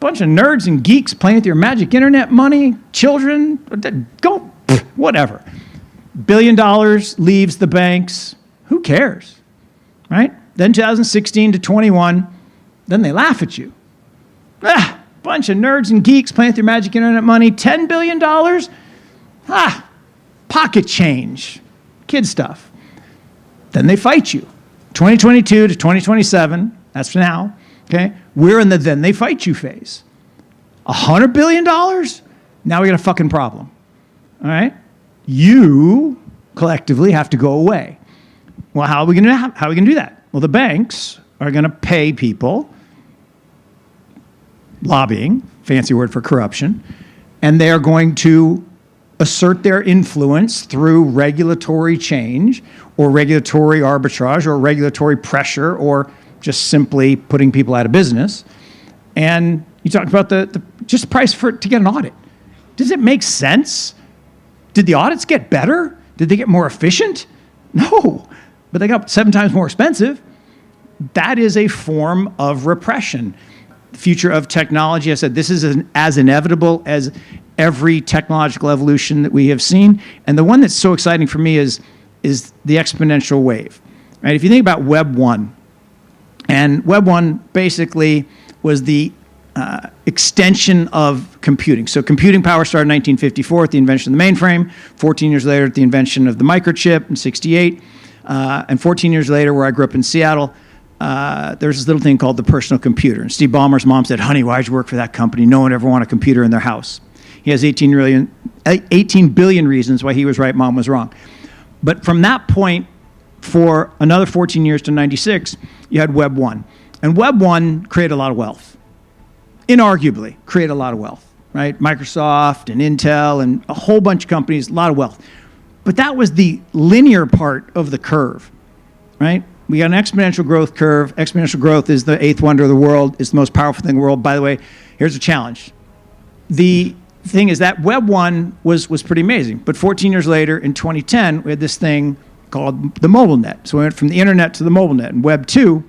bunch of nerds and geeks playing with your magic internet money, children, go, whatever. $1 billion leaves the banks. Who cares, right? Then 2016 to 21, then they laugh at you. Bunch of nerds and geeks playing with your magic internet money, $10 billion? Pocket change, kid stuff. Then they fight you. 2022 to 2027, that's for now, okay? We're in the then they fight you phase. $100 billion? Now we got a fucking problem, all right? You collectively have to go away. Well, how are we gonna do that? Well, the banks are gonna pay people, lobbying, fancy word for corruption, and they are going to assert their influence through regulatory change or regulatory arbitrage or regulatory pressure or just simply putting people out of business. And you talk about the just price for it to get an audit. Does it make sense? Did the audits get better? Did they get more efficient? No, but they got 7 times more expensive. That is a form of repression. The future of technology, I said, this is as inevitable as every technological evolution that we have seen. And the one that's so exciting for me is the exponential wave, right? If you think about Web 1, and Web 1 basically was the extension of computing. So computing power started in 1954 at the invention of the mainframe, 14 years later at the invention of the microchip in 68, and 14 years later, where I grew up in Seattle, there's this little thing called the personal computer. And Steve Ballmer's mom said, "Honey, why'd you work for that company? No one ever wanted a computer in their house." He has 18 billion reasons why he was right, mom was wrong. But from that point, for another 14 years to 96, you had Web 1. And Web 1 created a lot of wealth. Inarguably created a lot of wealth, right? Microsoft and Intel and a whole bunch of companies, a lot of wealth. But that was the linear part of the curve, right? We got an exponential growth curve. Exponential growth is the 8th wonder of the world. It's the most powerful thing in the world. By the way, here's a challenge. The thing is that Web 1 was pretty amazing. But 14 years later, in 2010, we had this thing called the mobile net. So we went from the internet to the mobile net. And Web 2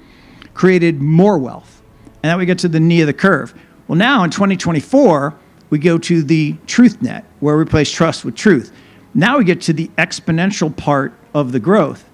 created more wealth. And then we get to the knee of the curve. Well, now in 2024, we go to the truth net, where we replace trust with truth. Now we get to the exponential part of the growth.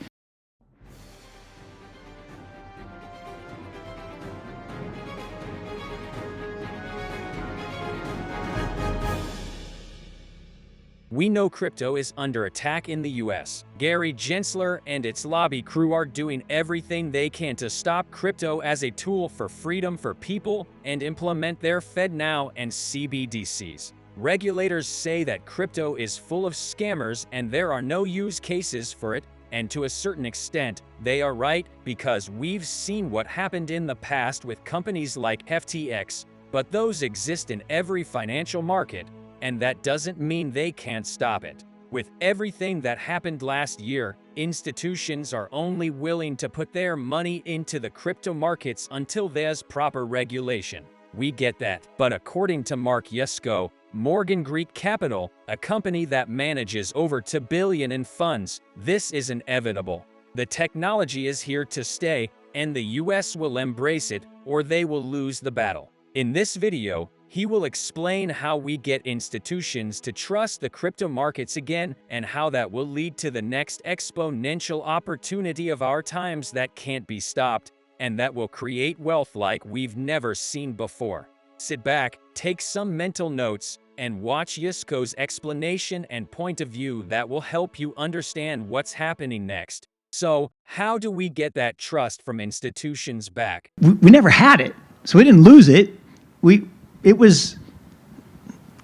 We know crypto is under attack in the US. Gary Gensler and its lobby crew are doing everything they can to stop crypto as a tool for freedom for people and implement their FedNow and CBDCs. Regulators say that crypto is full of scammers and there are no use cases for it, and to a certain extent, they are right because we've seen what happened in the past with companies like FTX, but those exist in every financial market, and that doesn't mean they can't stop it. With everything that happened last year, institutions are only willing to put their money into the crypto markets until there's proper regulation. We get that, but according to Mark Yusko, Morgan Greek Capital, a company that manages over $2 billion in funds, this is inevitable. The technology is here to stay, and the US will embrace it, or they will lose the battle. In this video, he will explain how we get institutions to trust the crypto markets again and how that will lead to the next exponential opportunity of our times that can't be stopped and that will create wealth like we've never seen before. Sit back, take some mental notes, and watch Yusko's explanation and point of view that will help you understand what's happening next. So, how do we get that trust from institutions back? We never had it, so we didn't lose it. It was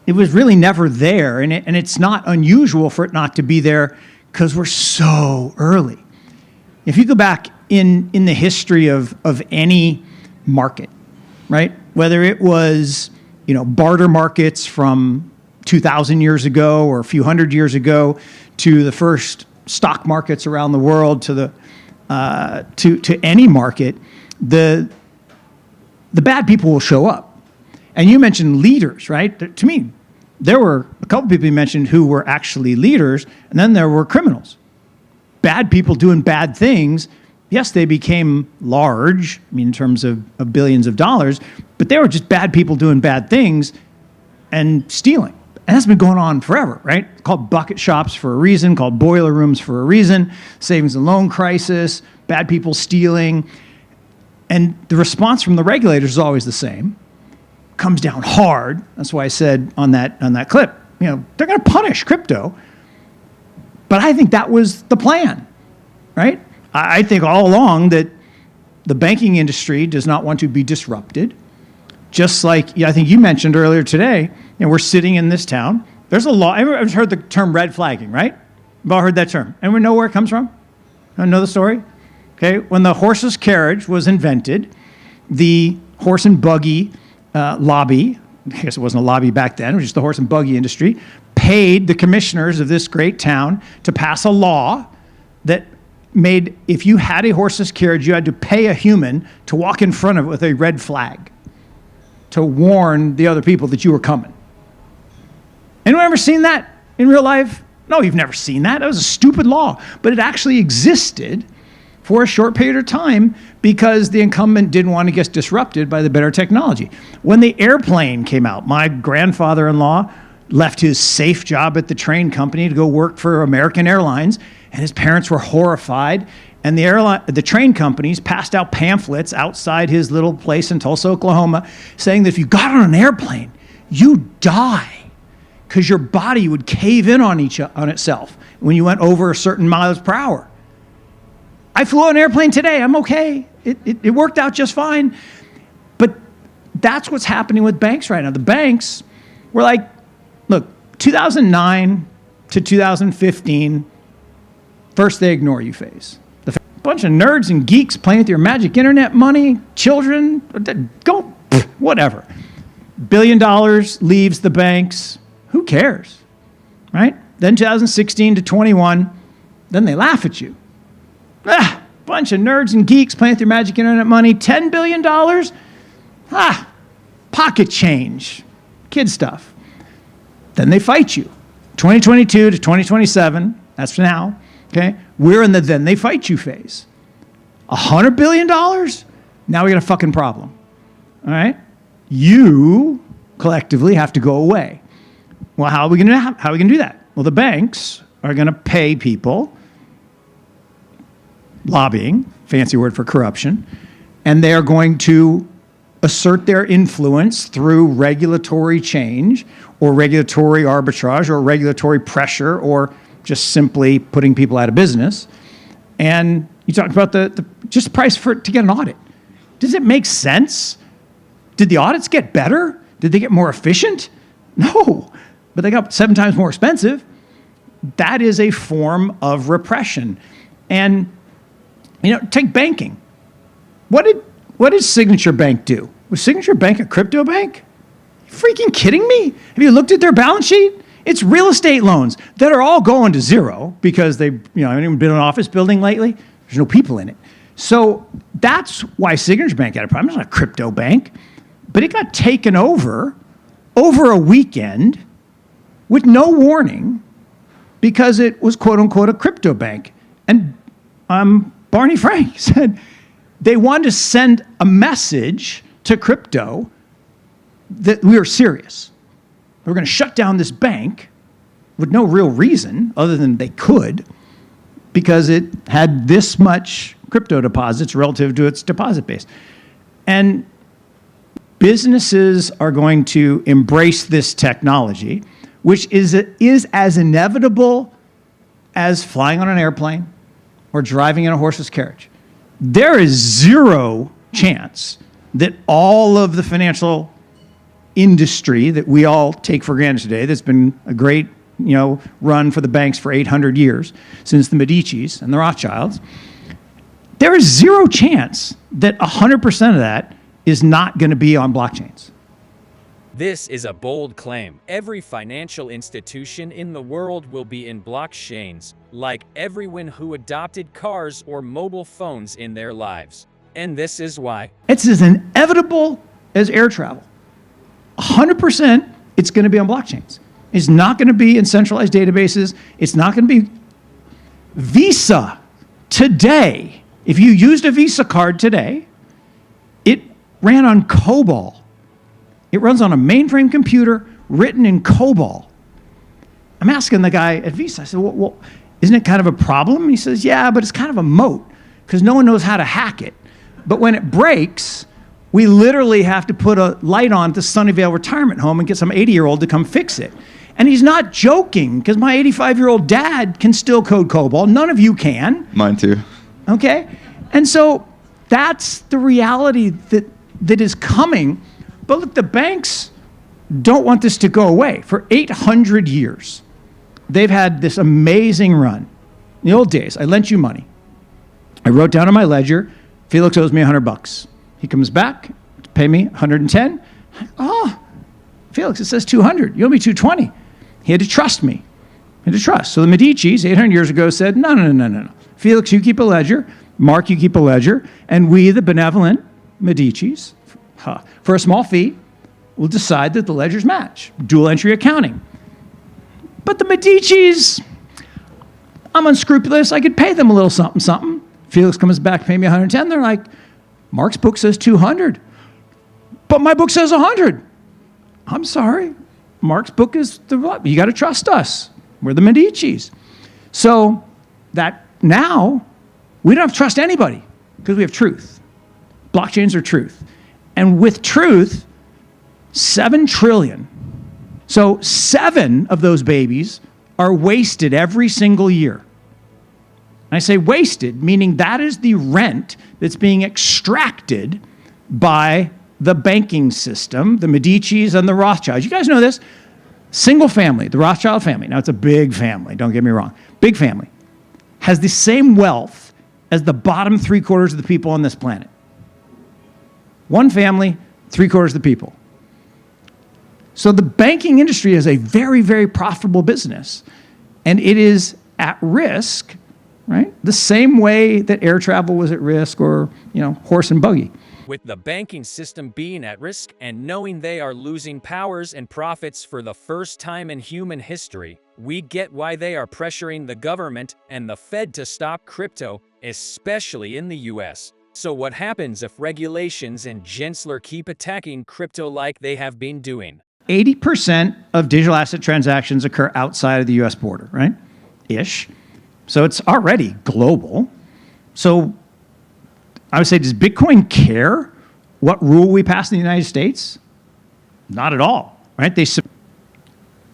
really never there, and it's not unusual for it not to be there because we're so early. If you go back in the history of any market, right? Whether it was, barter markets from 2,000 years ago or a few hundred years ago to the first stock markets around the world to any market, the bad people will show up. And you mentioned leaders, right? To me, there were a couple people you mentioned who were actually leaders, and then there were criminals. Bad people doing bad things yes, they became large, I mean, in terms of billions of dollars, but they were just bad people doing bad things and stealing. And that's been going on forever, right? It's called bucket shops for a reason, called boiler rooms for a reason, savings and loan crisis, bad people stealing. And the response from the regulators is always the same. Comes down hard. That's why I said on that clip, they're going to punish crypto. But I think that was the plan, right? I think all along that the banking industry does not want to be disrupted. Just like I think you mentioned earlier today, we're sitting in this town. There's a law. Everyone's heard the term red flagging, right? We've all heard that term. Anyone know where it comes from? Know the story? Okay, when the horseless carriage was invented, the horse and buggy lobby, I guess it wasn't a lobby back then, it was just the horse and buggy industry, paid the commissioners of this great town to pass a law that made, if you had a horseless carriage, you had to pay a human to walk in front of it with a red flag to warn the other people that you were coming. Anyone ever seen that in real life? No, you've never seen that. That was a stupid law. But it actually existed for a short period of time because the incumbent didn't want to get disrupted by the better technology. When the airplane came out, my grandfather-in-law left his safe job at the train company to go work for American Airlines, and his parents were horrified. And the train companies passed out pamphlets outside his little place in Tulsa, Oklahoma, saying that if you got on an airplane, you'd die because your body would cave in on itself when you went over a certain miles per hour. I flew on an airplane today. I'm okay. It worked out just fine. But that's what's happening with banks right now. The banks were like, look, 2009 to 2015, first they ignore you phase. Bunch of nerds and geeks playing with your magic internet money, children, go, whatever. $1 billion leaves the banks. Who cares, right? Then 2016 to 21, then they laugh at you. Bunch of nerds and geeks playing with your magic internet money, $10 billion? Pocket change, kid stuff. Then they fight you. 2022 to 2027, that's for now. Okay, we're in the then they fight you phase. $100 billion? Now we got a fucking problem. All right? You collectively have to go away. Well, how are we going to do that? Well, the banks are going to pay people, lobbying, fancy word for corruption, and they are going to assert their influence through regulatory change or regulatory arbitrage or regulatory pressure or just simply putting people out of business. And you talk about the just price to get an audit. Does it make sense? Did the audits get better? Did they get more efficient? No, but they got 7 times more expensive. That is a form of repression. And take banking. What did Signature Bank do? Was Signature Bank a crypto bank? Are you freaking kidding me? Have you looked at their balance sheet? It's real estate loans that are all going to zero because they, haven't even been in an office building lately. There's no people in it. So that's why Signature Bank had a problem. It's not a crypto bank, but it got taken over a weekend with no warning because it was quote unquote a crypto bank. And Barney Frank said they wanted to send a message to crypto that we were serious. We're going to shut down this bank with no real reason other than they could because it had this much crypto deposits relative to its deposit base. And businesses are going to embrace this technology, which is as inevitable as flying on an airplane or driving in a horseless carriage. There is zero chance that all of the financial industry that we all take for granted today, that's been a great run for the banks for 800 years, since the Medicis and the Rothschilds, there is zero chance that 100% of that is not going to be on blockchains. This is a bold claim. Every financial institution in the world will be in blockchains, like everyone who adopted cars or mobile phones in their lives. And this is why. It's as inevitable as air travel. 100% it's going to be on blockchains. It's not going to be in centralized databases. It's not going to be Visa today If you used a Visa card today, it ran on COBOL. It runs on a mainframe computer written in COBOL. I'm asking the guy at Visa, I said, well, isn't it kind of a problem? He says, yeah, but it's kind of a moat because no one knows how to hack it. But when it breaks, we literally have to put a light on to Sunnyvale Retirement Home and get some 80-year-old to come fix it. And he's not joking, because my 85-year-old dad can still code COBOL. None of you can. Mine too. Okay? And so that's the reality that is coming. But look, the banks don't want this to go away. For 800 years, they've had this amazing run. In the old days, I lent you money. I wrote down on my ledger, Felix owes me $100. He comes back, pay me 110. Oh, Felix, it says 200. You owe me 220. He had to trust me. He had to trust. So the Medicis, 800 years ago, said, no. Felix, you keep a ledger. Mark, you keep a ledger. And we, the benevolent Medicis, for a small fee, will decide that the ledgers match. Dual entry accounting. But the Medicis, I'm unscrupulous. I could pay them a little something. Felix comes back, pay me 110. They're like, Mark's book says 200, but my book says 100. I'm sorry. Mark's book is you got to trust us. We're the Medicis. So that now we don't have to trust anybody because we have truth. Blockchains are truth. And with truth, 7 trillion. So 7 of those babies are wasted every single year. I say wasted, meaning that is the rent that's being extracted by the banking system, the Medicis and the Rothschilds. You guys know this? Single family, the Rothschild family. Now, it's a big family, don't get me wrong. Big family. Has the same wealth as the bottom 3/4 of the people on this planet. One family, 3/4 of the people. So the banking industry is a very, very profitable business. And it is at risk, right? The same way that air travel was at risk or, horse and buggy. With the banking system being at risk and knowing they are losing powers and profits for the first time in human history, we get why they are pressuring the government and the Fed to stop crypto, especially in the US. So what happens if regulations and Gensler keep attacking crypto like they have been doing? 80% of digital asset transactions occur outside of the US border, right? Ish. So it's already global. So I would say, does Bitcoin care what rule we pass in the United States? Not at all, right? The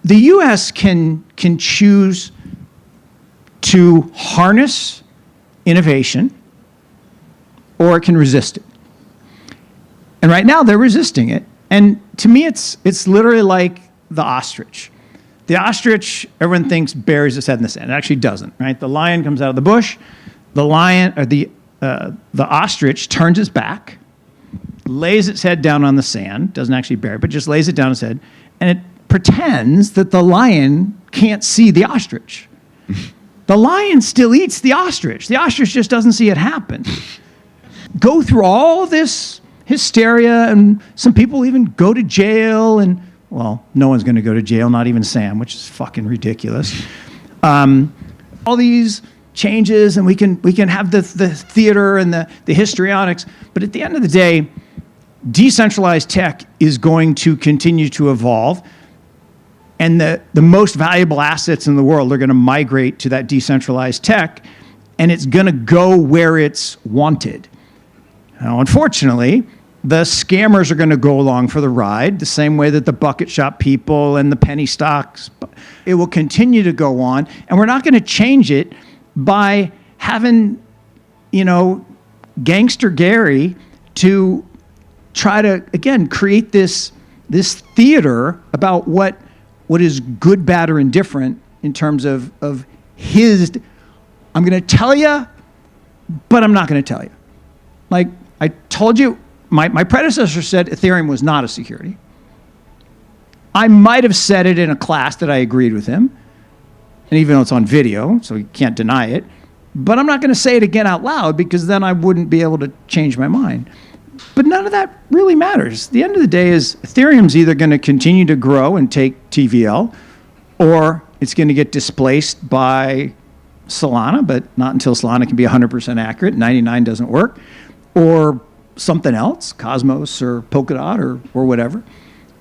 US can choose to harness innovation or it can resist it. And right now they're resisting it. And to me, it's literally like the ostrich. The ostrich, everyone thinks buries its head in the sand. It actually doesn't, right? The lion comes out of the bush. The ostrich turns its back, lays its head down on the sand, doesn't actually bury it, but just lays it down its head, and it pretends that the lion can't see the ostrich. The lion still eats the ostrich. The ostrich just doesn't see it happen. Go through all this hysteria, and some people even go to jail, and, well, no one's going to go to jail, not even Sam, which is fucking ridiculous. All these changes, and we can have the theater and the histrionics, but at the end of the day, decentralized tech is going to continue to evolve, and the most valuable assets in the world are going to migrate to that decentralized tech, and it's going to go where it's wanted. Now, unfortunately, the scammers are going to go along for the ride, the same way that the bucket shop people and the penny stocks. It will continue to go on, and we're not going to change it by having, Gangster Gary to try to, again, create this theater about what is good, bad, or indifferent in terms of his, I'm going to tell you, but I'm not going to tell you. Like I told you, my predecessor said Ethereum was not a security. I might have said it in a class that I agreed with him, and even though it's on video, so you can't deny it, but I'm not going to say it again out loud because then I wouldn't be able to change my mind. But none of that really matters. The end of the day is Ethereum's either going to continue to grow and take TVL, or it's going to get displaced by Solana, but not until Solana can be 100% accurate. 99 doesn't work. Or something else, Cosmos or Polkadot or whatever.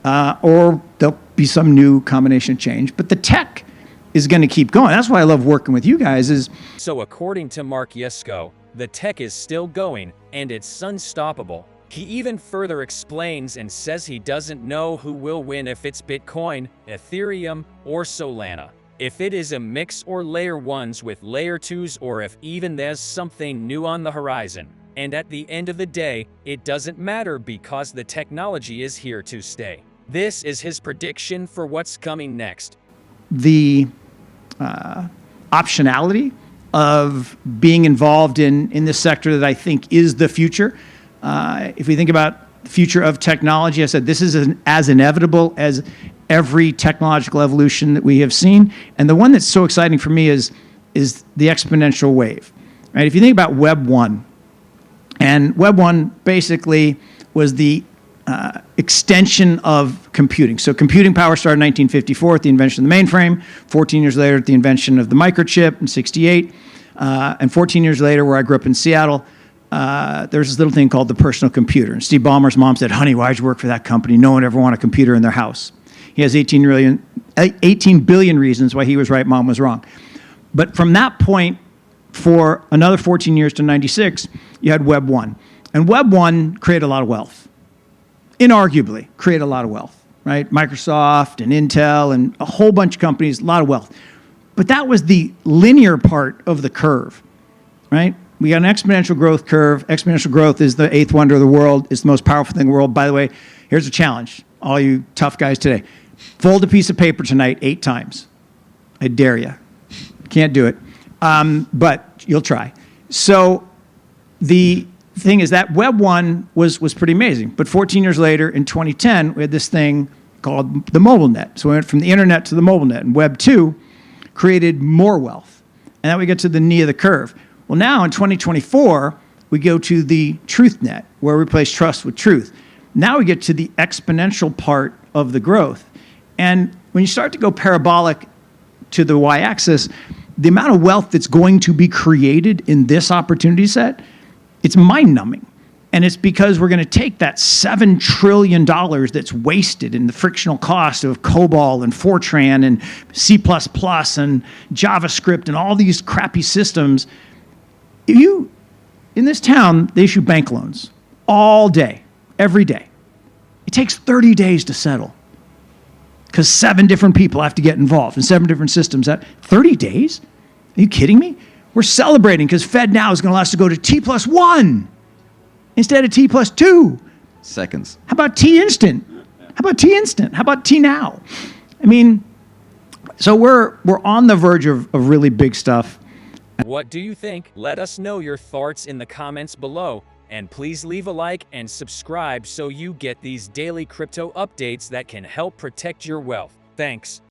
Or there'll be some new combination change. But the tech is going to keep going. That's why I love working with you guys. So according to Mark Yusko, the tech is still going and it's unstoppable. He even further explains and says he doesn't know who will win, if it's Bitcoin, Ethereum, or Solana. If it is a mix or layer 1s with layer 2s, or if even there's something new on the horizon. And at the end of the day, it doesn't matter because the technology is here to stay. This is his prediction for what's coming next. The optionality of being involved in this sector that I think is the future. If we think about the future of technology, I said this is as inevitable as every technological evolution that we have seen. And the one that's so exciting for me is the exponential wave. Right? If you think about Web 1, and Web 1 basically was the extension of computing. So computing power started in 1954 at the invention of the mainframe, 14 years later at the invention of the microchip in 68, and 14 years later, where I grew up in Seattle, there's this little thing called the personal computer. And Steve Ballmer's mom said, "Honey, why'd you work for that company? No one ever wanted a computer in their house." He has 18 billion reasons why he was right, mom was wrong. But from that point, for another 14 years to 96, you had Web 1. And Web 1 created a lot of wealth. Inarguably created a lot of wealth, right? Microsoft and Intel and a whole bunch of companies, a lot of wealth. But that was the linear part of the curve, right? We got an exponential growth curve. Exponential growth is the eighth wonder of the world. It's the most powerful thing in the world. By the way, here's a challenge, all you tough guys today. Fold a piece of paper tonight 8 times. I dare you. Can't do it, but you'll try. So the thing is that Web 1 was pretty amazing. But 14 years later, in 2010, we had this thing called the mobile net. So we went from the internet to the mobile net. And Web 2 created more wealth. And then we get to the knee of the curve. Well, now in 2024, we go to the truth net, where we replace trust with truth. Now we get to the exponential part of the growth. And when you start to go parabolic to the y-axis, the amount of wealth that's going to be created in this opportunity set, it's mind-numbing. And it's because we're going to take that $7 trillion that's wasted in the frictional cost of COBOL and Fortran and C++ and JavaScript and all these crappy systems. In this town, they issue bank loans all day, every day. It takes 30 days to settle because 7 different people have to get involved in 7 different systems. 30 days? Are you kidding me? We're celebrating because FedNow is going to allow us to go to T+1 instead of T+2. Seconds. How about T-Instant? How about T-Instant? How about T-Now? I mean, so we're on the verge of really big stuff. What do you think? Let us know your thoughts in the comments below. And please leave a like and subscribe so you get these daily crypto updates that can help protect your wealth. Thanks.